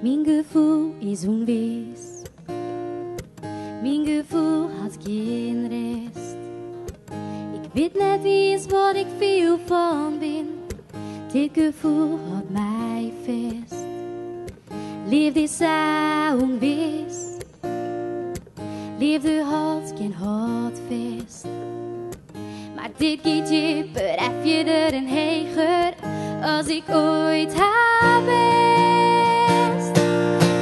Mijn gevoel is onwees. Mijn gevoel had geen rest. Ik weet net eens wat ik veel van ben. Dit gevoel houdt mij vast. Liefde is zo onwees. Liefde houdt geen hout vast. Maar dit keertje beref je er een heger als ik ooit heb best.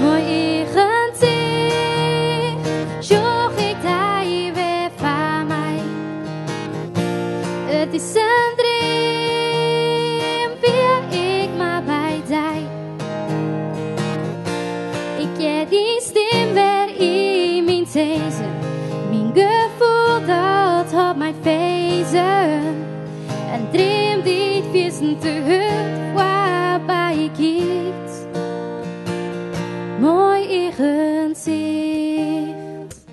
Mooi eigen zicht, zorg ik dat je weer van mij. Het is een droom, wil ik maar bij jij. Ik heb die stem weer in mijn tezen. Mijn gevoel dat op mijn feesten. En droom dit vissen te hut waarbij je kijkt. Mooi eigen zicht.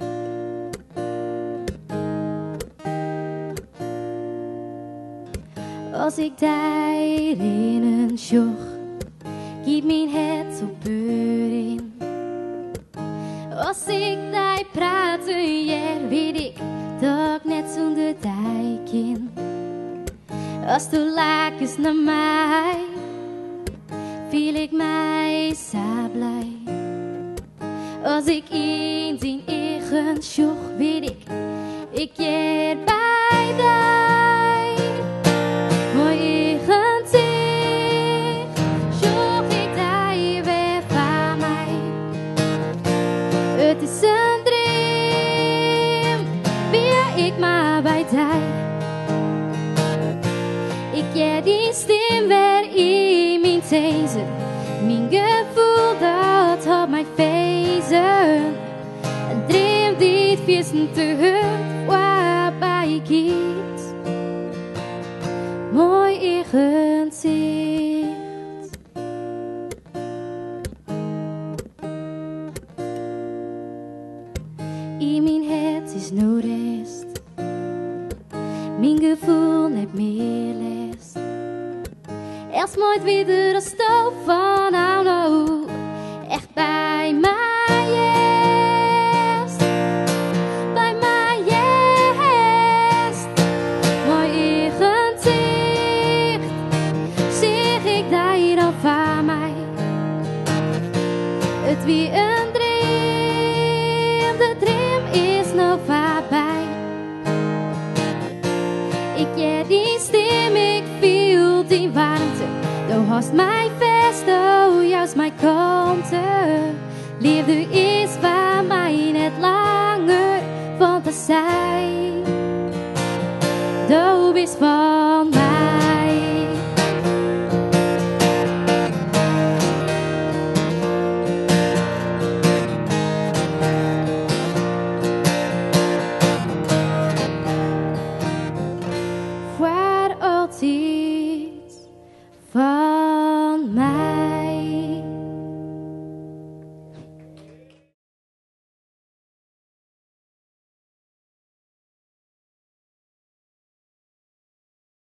Als ik daar in een sjoch, giet mijn het zo in. Als ik daar praten, ja, weet ik dat ik net zonder dijk in. Als de lakens naar mij, voel ik mij zo blij. Als ik in die eigen sjoch, weet ik keer bij die. Mooi eigen zicht, sjoch ik die weer van mij. Het is een droom, wil ik maar bij die. Ik heb die stem weer in mijn tezen. Mijn gevoel dat op mijn feesten. Een droom dit vissen te hut waarbij je kijkt. Mooi eigen zicht. In mijn het is no rest. Mijn gevoel heeft meer les. Eerst nooit weer als stof van nou, echt bij mij jest. Bij mij jest. Mooi eigen zicht, zeg ik daar dan van mij. Het wie een droom, de droom is nog voorbij. Ik heb die stem, ik voel die warmte. Du hast mij vast, oh juist mijn kanten. Liefde is voor mij net langer fantasie. Du bist van